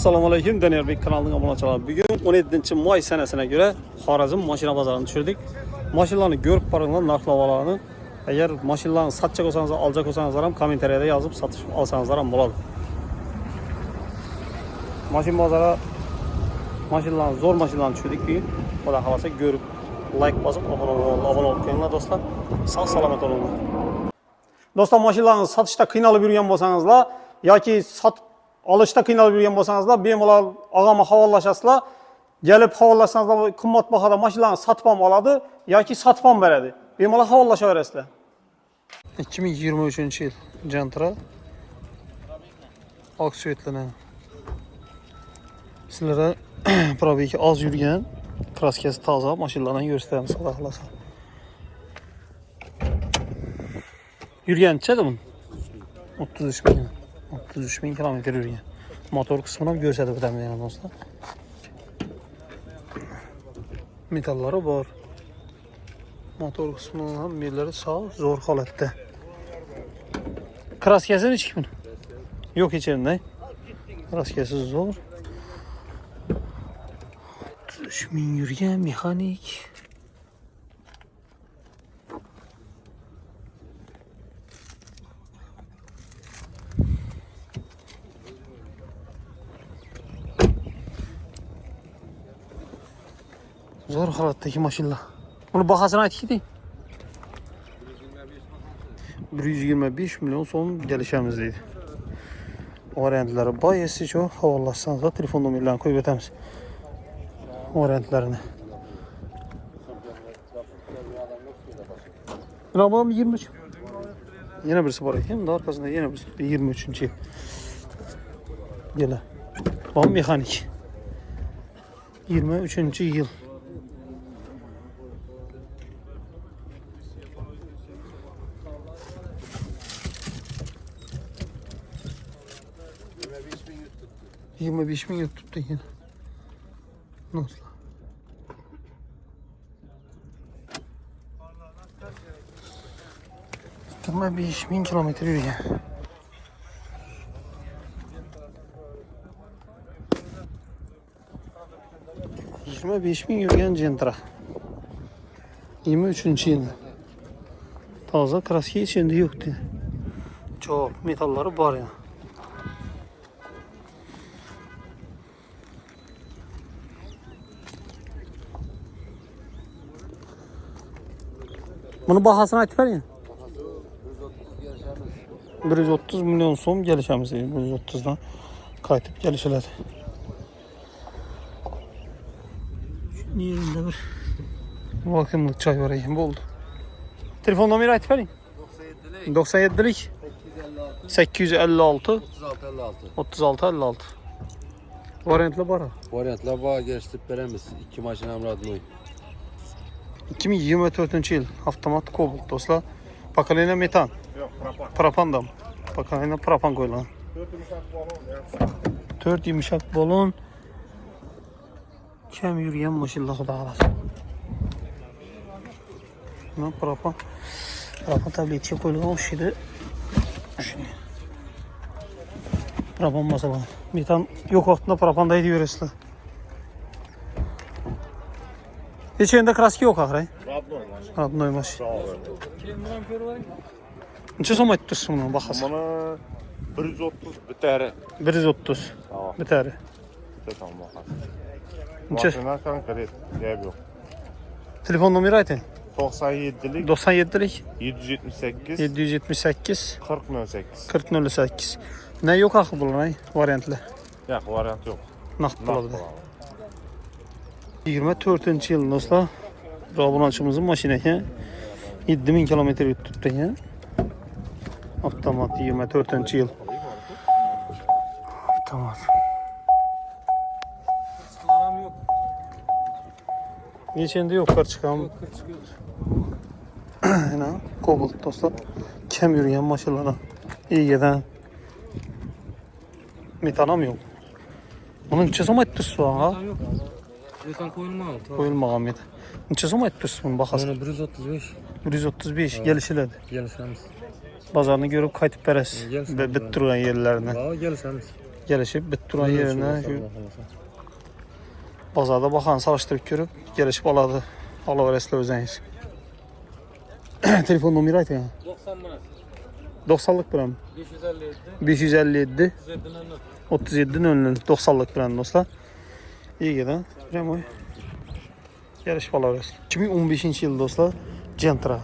Assalomu alaykum, Daniyorbek kanalining obunachilar. Bugun 17-may sanasına göre Xorazm mashina bozorini tushirdik. Mashinalarni ko'rib qaranglar, narx-navolarni. Agar mashinalarni sotchak olsangiz, olajak olsangizlar ham kommentariyada yozib sotish olsangizlar ham bo'ladi. Mashina bozori mashinalarni zo'r mashinalarni tushirdik bugun. Xudo xolasa ko'rib, like bosib, obuna bo'lib qo'yinglar do'stlar. Sog' salomat bo'linglar. Do'stlar, mashinalarni sotishda qiynalib yurgan bo'lsangizlar yoki olishda qiynalib yurgan bo'lsangizlar, bemalol og'ama havolashasizlar. Gelib havolashsangizlar, qimmatbahoda mashinalarni sotib ham oladi yoki sotib ham beradi. Bemalol havolashaverasizlar. 2023-yil Gentra oq svetli. Sizlarga probegi oz yurgan, kraskasi toza mashinalarni ko'rsatamiz, xudo xolasa. Yurgancha bu 33 ming. 33 ming kilometr yurgan. Motor qismini ham ko'rsatib o'tamiz yana do'stlar. Metallari bor. Motor qismi ham mellari sog', zo'r holatda. Kraskasi nechik buni? Yo'q hechirday. Kraskasi zo'r. 33 ming yurgan mexanik. Zo'r holatdagi mashinalar. Buni bahosini aytding. 125 million so'm kelishamiz deydi. Variantlari bor, esi-chu, havolashsangiz telefon nomerlarini qo'yib o'tamiz. Variantlarini. Bular 23. Yana birisi bor ekan, unda orqasida yana birisi 23-yil. Gela. Bu mexanik. 23-yil. Yirmi beş bin tuttu yine. Nasıl? Yirmi beş bin kilometre yürüyen. Yirmi beş bin yürüyen Gentra. 23. yıl. Taze kraski içinde yoktu. Çok metalları var ya. Bunu bahasını aytib bering. 130 milyon so'm kelishamiz. 130 dan qaytib kelishiladi. Yerinde bir vakimlik çay var ekan, bo'ldi. Telefon nomeri aytib bering. 97lik 856 36 56. Variantlar bor. Variantlar bor, geliştirib beramiz. 2 mashina ham rodnoy. 2024 yıl avtomat Cobalt do'stlar. Pokoleniya metan. Yo'q, propan. Propandan. Pokoleniya propan qo'yilgan. 4 yumshaq balon. Kam yurgan mashinalar xudo xolasa. Mana propan. Propan tabletga qo'yilgan o'shida. Propan masalan. Metan yo'q vaqtida propanda aytib berasizlar. Hiç yerinde kraski yok ahray. Rodnoy mashina. Rodnoy mashina. Sağ ol. Necha so'm aytdingiz buni bahasi? Mana 130 bitari. 130. Tamam. Bitari. Tamam bahasi. Necha? Mashina konkret gap yo'q. Telefon nomeri ayting. 97lik 97lik 778 778 4008. 4008. Ne yok axı bular, variantlar. Yo'q, variant yo'q. Naqd bo'ladi. 24 yıl do'stlar. Rabunachimizning mashinasi 7000 kilometr yutibdi ekan. Avtomat 24 yıl. Avtomat. Geçende yok kar çıkan. Yine Cobalt do'stlar. Kam yurgan mashinalar. Egadan metanam yo'q. Bunun necha so'm aytdingiz ha? Metan qo'yilmagan. Qo'yilmagan metan. Necha so'm aytdingiz bunun bahası? 135. 135 gelişiladi. Gelişamiz. Bozorni ko'rib qaytib berasiz. Gelsin. Bitib turgan yerlarini. Ha, gelişamiz. Gelişip bit duran yerine şu bazarda baxan salıştırıb görüb gelişib aladı. Alaverəsilə özəniz. Telefon numara aytın ya. 90 manat. 90'lık biram. 557 37 00 90'lık biram dostlar. İyi gedin. Biram oy. Gelişib alaverəsilə. 2015-ci il dostlar. Gentra.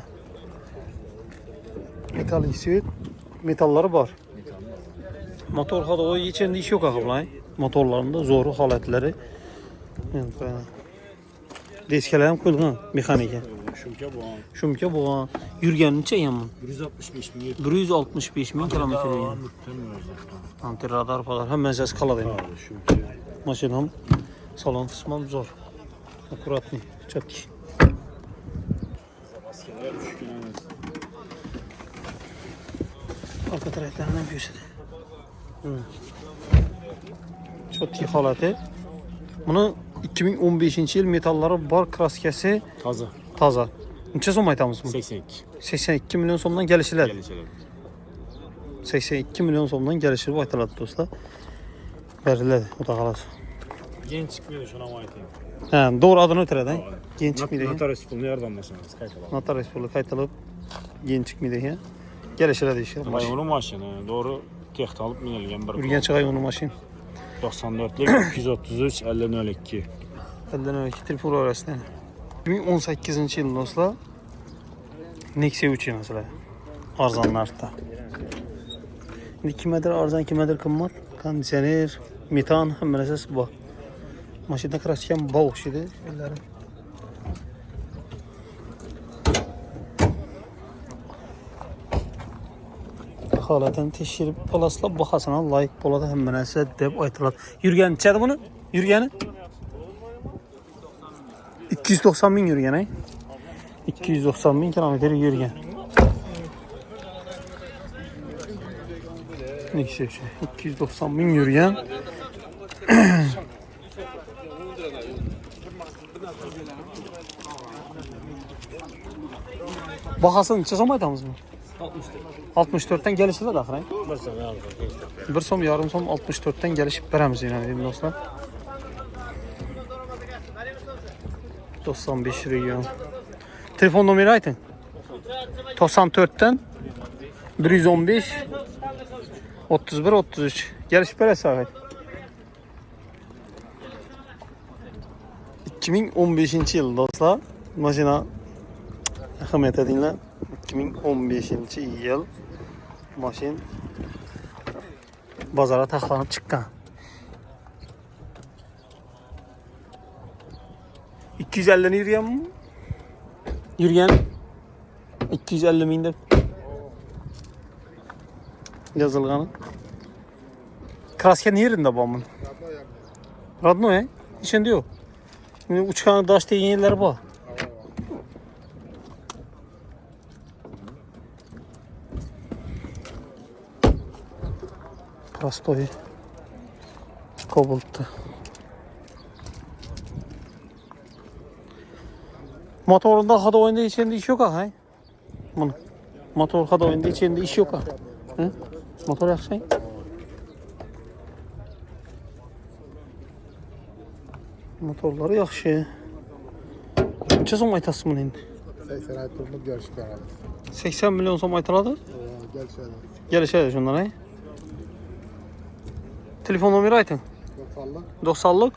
Metal istiyor. Metalları var. Motor o içinde iş yok ağabey. Motorlarında zoru halətləri. Deskələrim qoyulğan mexaniki. Şumka boğan. Yürgən neçə yaman? 165 min kilometre yəni. Antiradar falan. Hem məzəs qala deyim. Maşinam salon kısmım zor. Akuratni. Çatki. Arka tərəflərindən göstərir. Çok iyi halatı. Bunu 2015-ci il metalları var, kraskəsi taza. Neçə som aytamız mı? 82 milyon somdan gəlişilər. 82 milyon somdan gəlişir bu aytaladı dostlar. Bərilədir, o da qalası. Yeni çıkmıyor şuna aytayım. Hə, doğru adını ötürədən. Yeni çıxmıydı. Natar Respublika yardım başlanız kayıtlı. Natar Respublika kayıtılıb yeni çıxmıydı. Gəlişilər deyişir. Bayonu maşını doğru text alıp minilgen bir. Ürgən çıxay onu maşın. 94'lük 233 5002. Əldən öncəki telefon arasında. 2018-ci il dostlar. Nexia 3 mesela. Arzanlarda. İndi kimədir arzan, kimədir qımmat? Kondisioner, metan, həmələsəs bu. Maşında kraskən bağ oxşidir. Ellərim. Halətən teşkirib balasla baxasına layıq bolada həmələsə deyib aytılad. Yürgən içədi bunu? Yürgəni? 290 bin yürgen ay. 290 bin kilometre yürgen. Ne şey 290 bin yürgen. Bahasını neçə som aytamız mı? 64'ten gelişi var axıra. Bir som yarım som 64'ten gelişib berəmiz yəni dostlar. 95 region. Telefon numara aytın. 94'ten 115 31 33. Gelişib berəsi ağay. 2015-ci il dostlar. Maşına Ahmet edinlə 2015-ci il maşın bazara taxlanıb çıxqan. 250'ni yürüyen mi? Yürüyen 250 minde yazılganı. Krasken yerinde babamın. Radno ya. İçinde yok. Şimdi uçağın daş değin yerleri var. Prostoy. Kobolt'ta. Motorunda hada oyunda içinde iş yok ha. Bunu. Motor hada oyunda içinde iş yok ha. Hı? Motor yaxşı. Motorları yaxşı. Neçə som aytasın bunu indi? 80 ay turunu görüşüp beraber. 80 milyon som aytaladı. Gel şöyle. Gəlişədir şunlar ha. Telefon numara aytın. 90'lık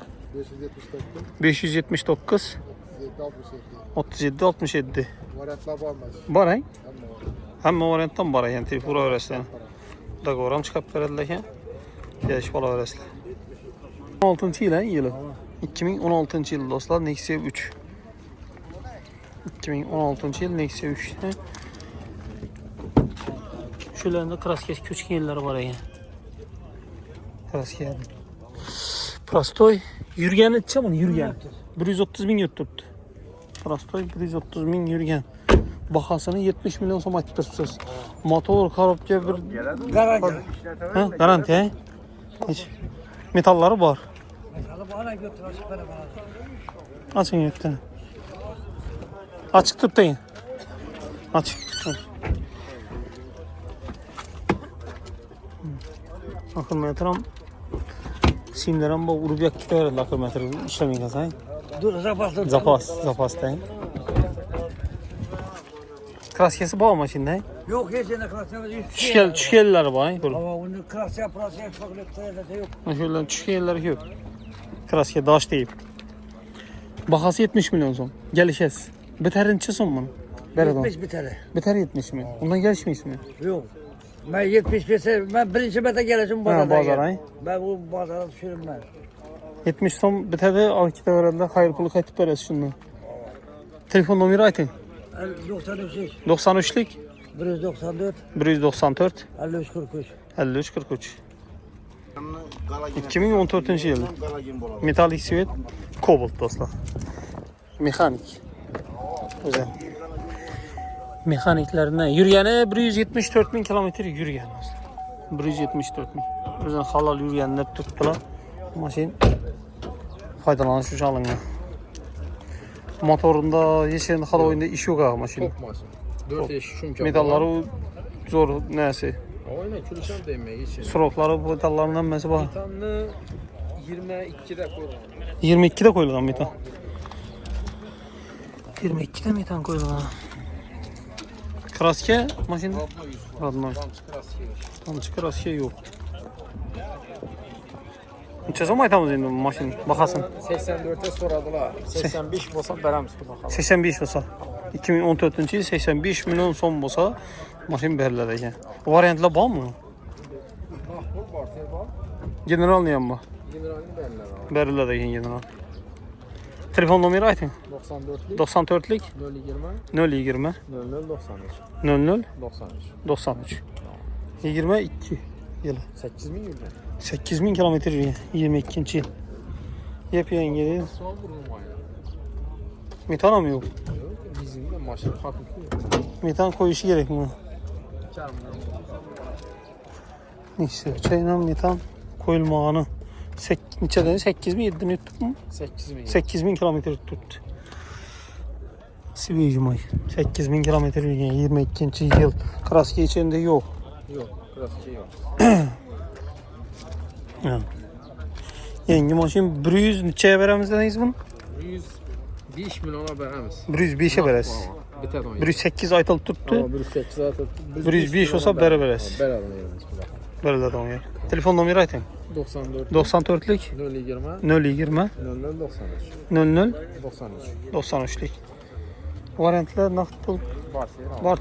579 37 67. Varyantlar var mı? Var ha? Həmmə variantdan var yəni telefon öyrəslər. Da qoram çıxıb verədilər. Gəlişib ala verəslər. 16-cı il yılı. 2016-cı il dostlar Nexia 3. 2016-cı il Nexia 3. Şularında kraskes köçkün yerləri var yəni. Kraskes. Prostoy. Yürgen etçe bunu yürgen. 130 bin yutturdu. Prostoy 130 bin yürgen. Bahasını 70 milyon som ayttırsınız. Motor karopça bir garanti. Ha, garanti he? Hiç. Metalları var. Açın götürün. Açık tutayın. Açık. Bakın metram Simler ham bu urib yakka beradilar kilometr ishlamaygan sayin. Dur zapasda. Zapasdan. Kraskasi bormi mashinada? Yo'q, hech yana kraska. Tushganlari bor, bir. Ama uni kraska faktöriyada yo'q. Mana shu yerdan tushganlari ko'p. Kraska dosh deyib. Bahası 70 milyon so'm. Gelişesiz. Bitirinchi so'm buni. Beradi. 70 bitadi. Biter 70 mi? Undan gelişmeysizmi? Yo'q. Ben 70 verse ben birinchi marta kelishim bozorda. Bozor, ay. Ben bu bozorda tushirman. 70 so'm bitadi, olib keta beradilar, xayr puli qaytib berasiz shundan. Telefon nomeri ayting. 93 93lik 194 194 53 43. 53 43. 2014 yıl. Metalik svet, kobalt dostlar. Mexanik. Güzel. Mexaniklerine yürüyene 174 bin kilometre yürüyen dostlar. 174 bin. Özden halal yürüyenler tuttular. Maşin faydalanış için alınıyor. Motorunda hiç hal oyunda iş yok ha maşin. Çok maşın. 4 yaş şunca. Metalları zor neyse. Oyna külüşen değmeyi için. Surokları bu metallarından mesela Metanlı 22'de koyulan. 22'de koyulgan metan. 22'de metan koyulgan. Kraske maşin radnoy. Tam çıkar kraske yok. Neçə zaman aytamız indi bu maşın baxasın. 84'e soradılar. 85 olsa verəmiz bu bakalım. 85 olsa 2014-cü il 85 milyon son olsa maşın veriləcək. Variantlar var mı? Bak bu var, var. General neyəm var? Generalini Veriləcək general. Telefon nomeri aytın. 94'lük 94'lik 020 020 00 93 00 93. 93 22 yılı. 8000 euro. 8000 kilometre yürüyen 22. yıl. Yepyeni geliyor. Son burun var ya. Metan mı yok? Yok, bizim de maşın hakiki. Metan koyuşu gerek mi? Neyse, çayla metan koyulmağını neçədən 8 mi 7 mi tuttu mu? 8000. 8000 kilometre tuttu. Sivicimay 8000 kilometre yürüyen 22. yıl. Kraske içinde yok. Yok, biraz şey yok. Yani. Yeni maşın 100 neçəyə verəmiz dediniz bunu? 105 milyona verəmiz. 105'e verəsiz. Biter o. 108 aytalı tuttu. 108 zaten. 105 olsa bərə verəsiz. Beraber verəmiz. Böyle de yer. Telefon nomeri aytın. 94 94'lük 020 020 00 93 00 93. 93'lük. Variantlar naqd pul Var. var.